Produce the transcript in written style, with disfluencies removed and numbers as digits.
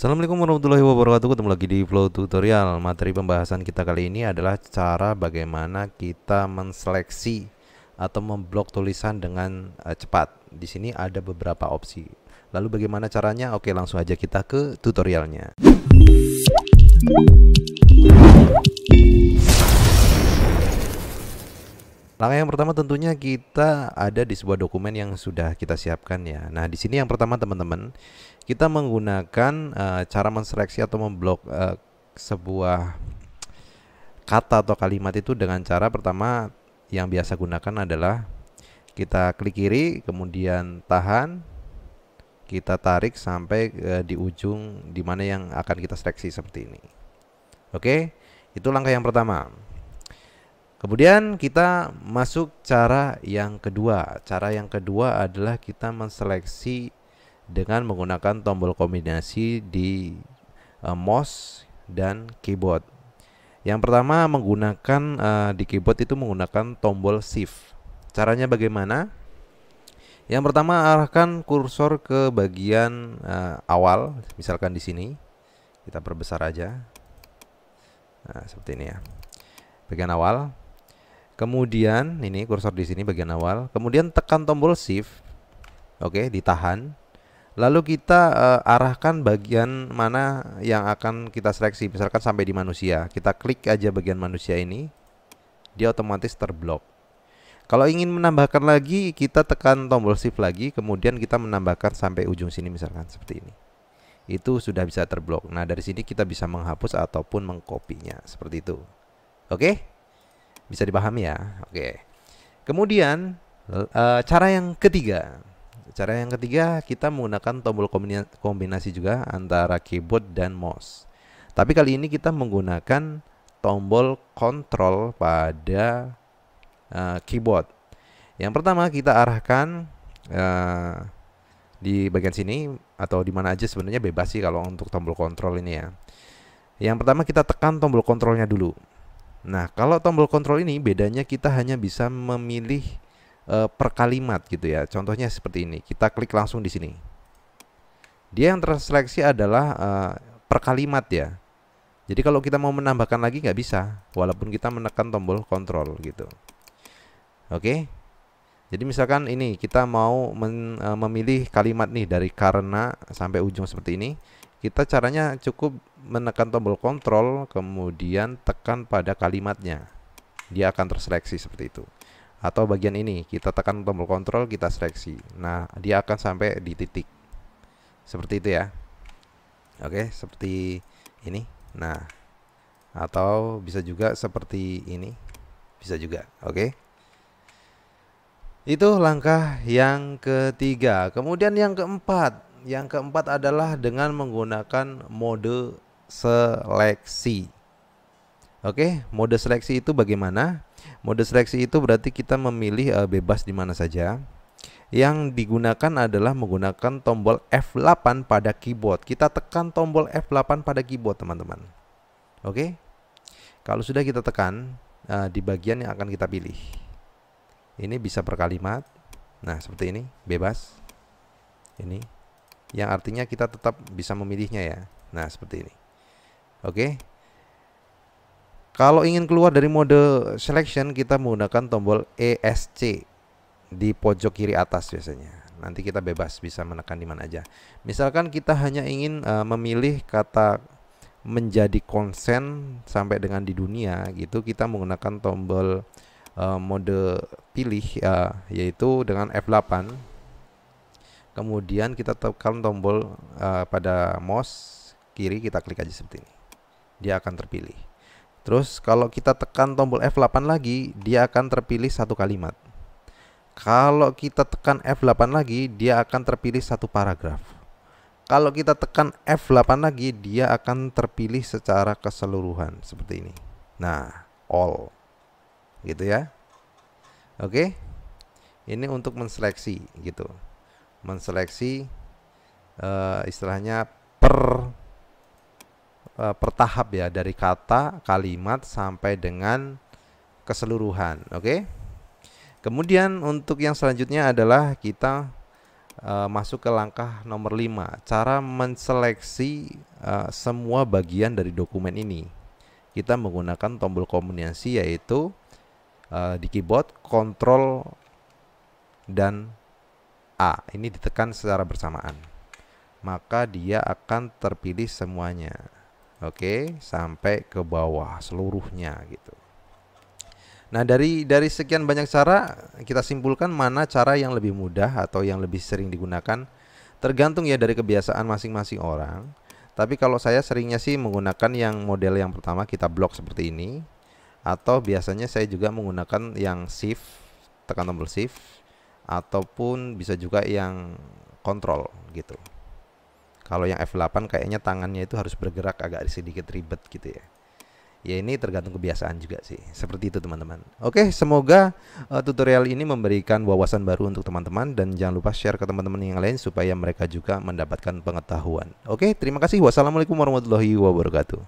Assalamualaikum warahmatullahi wabarakatuh. Ketemu lagi di Flow Tutorial. Materi pembahasan kita kali ini adalah cara bagaimana kita menseleksi atau memblok tulisan dengan cepat. Di sini ada beberapa opsi. Lalu bagaimana caranya? Oke, langsung aja kita ke tutorialnya. Langkah yang pertama tentunya kita ada di sebuah dokumen yang sudah kita siapkan ya. Nah, di sini yang pertama teman-teman, kita menggunakan cara menseleksi atau memblok sebuah kata atau kalimat itu dengan cara pertama yang biasa gunakan adalah kita klik kiri, kemudian tahan, kita tarik sampai di ujung di mana yang akan kita seleksi seperti ini. Oke, itu langkah yang pertama. Kemudian kita masuk cara yang kedua. Cara yang kedua adalah kita menseleksi dengan menggunakan tombol kombinasi di mouse dan keyboard. Yang pertama menggunakan di keyboard itu menggunakan tombol shift. Caranya bagaimana? Yang pertama arahkan kursor ke bagian awal, misalkan di sini. Kita perbesar aja. Nah, seperti ini ya. Bagian awal. Kemudian ini kursor di sini bagian awal. Kemudian tekan tombol shift. Oke, ditahan. Lalu kita arahkan bagian mana yang akan kita seleksi. Misalkan sampai di manusia. Kita klik aja bagian manusia ini. Dia otomatis terblok. Kalau ingin menambahkan lagi, kita tekan tombol shift lagi. Kemudian kita menambahkan sampai ujung sini misalkan seperti ini. Itu sudah bisa terblok. Nah, dari sini kita bisa menghapus ataupun mengkopinya. Seperti itu. Oke? Bisa dipahami ya. Oke. Kemudian cara yang ketiga. Cara yang ketiga kita menggunakan tombol kombinasi juga antara keyboard dan mouse. Tapi kali ini kita menggunakan tombol kontrol pada keyboard. Yang pertama kita arahkan di bagian sini atau di mana aja sebenarnya bebas sih kalau untuk tombol kontrol ini ya. Yang pertama kita tekan tombol kontrolnya dulu. Nah, kalau tombol kontrol ini bedanya kita hanya bisa memilih per kalimat gitu ya. Contohnya seperti ini. Kita klik langsung di sini. Dia yang terseleksi adalah per kalimat ya. Jadi kalau kita mau menambahkan lagi nggak bisa, walaupun kita menekan tombol kontrol gitu. Oke. Jadi misalkan ini kita mau memilih kalimat nih dari karena sampai ujung seperti ini. Kita caranya cukup menekan tombol kontrol, kemudian tekan pada kalimatnya. Dia akan terseleksi seperti itu. Atau bagian ini, kita tekan tombol kontrol, kita seleksi. Nah, dia akan sampai di titik. Seperti itu ya. Oke, seperti ini. Nah, atau bisa juga seperti ini. Bisa juga, oke. Itu langkah yang ketiga. Kemudian yang keempat. Yang keempat adalah dengan menggunakan mode seleksi. Oke, mode seleksi itu bagaimana? Mode seleksi itu berarti kita memilih bebas di mana saja. Yang digunakan adalah menggunakan tombol F8 pada keyboard. Kita tekan tombol F8 pada keyboard, teman-teman. Oke. Kalau sudah kita tekan di bagian yang akan kita pilih. Ini bisa per kalimat. Nah, seperti ini, bebas. Ini yang artinya kita tetap bisa memilihnya ya. Nah, seperti ini. Oke. Kalau ingin keluar dari mode selection, kita menggunakan tombol ESC di pojok kiri atas biasanya. Nanti kita bebas bisa menekan di mana aja. Misalkan kita hanya ingin memilih kata menjadi konsen sampai dengan di dunia gitu, kita menggunakan tombol mode pilih yaitu dengan F8. Kemudian kita tekan tombol pada mouse kiri, kita klik aja seperti ini. Dia akan terpilih. Terus kalau kita tekan tombol F8 lagi, dia akan terpilih satu kalimat. Kalau kita tekan F8 lagi, dia akan terpilih satu paragraf. Kalau kita tekan F8 lagi, dia akan terpilih secara keseluruhan seperti ini. Nah, all. Gitu ya. Oke. Ini untuk menseleksi gitu. Menseleksi istilahnya per tahap ya, dari kata, kalimat sampai dengan keseluruhan. Oke. Kemudian untuk yang selanjutnya adalah kita masuk ke langkah nomor 5, cara menseleksi semua bagian dari dokumen ini. Kita menggunakan tombol kombinasi, yaitu di keyboard Ctrl dan A. Ini ditekan secara bersamaan, maka dia akan terpilih semuanya. Oke, sampai ke bawah seluruhnya gitu. Nah, dari sekian banyak cara, kita simpulkan mana cara yang lebih mudah atau yang lebih sering digunakan. Tergantung ya dari kebiasaan masing-masing orang. Tapi kalau saya seringnya sih menggunakan yang model yang pertama, kita blok seperti ini. Atau biasanya saya juga menggunakan yang shift, tekan tombol shift, ataupun bisa juga yang kontrol gitu. Kalau yang F8 kayaknya tangannya itu harus bergerak agak sedikit ribet gitu ya. Ya ini tergantung kebiasaan juga sih. Seperti itu teman-teman. Oke, semoga tutorial ini memberikan wawasan baru untuk teman-teman. Dan jangan lupa share ke teman-teman yang lain supaya mereka juga mendapatkan pengetahuan. Oke, terima kasih. Wassalamualaikum warahmatullahi wabarakatuh.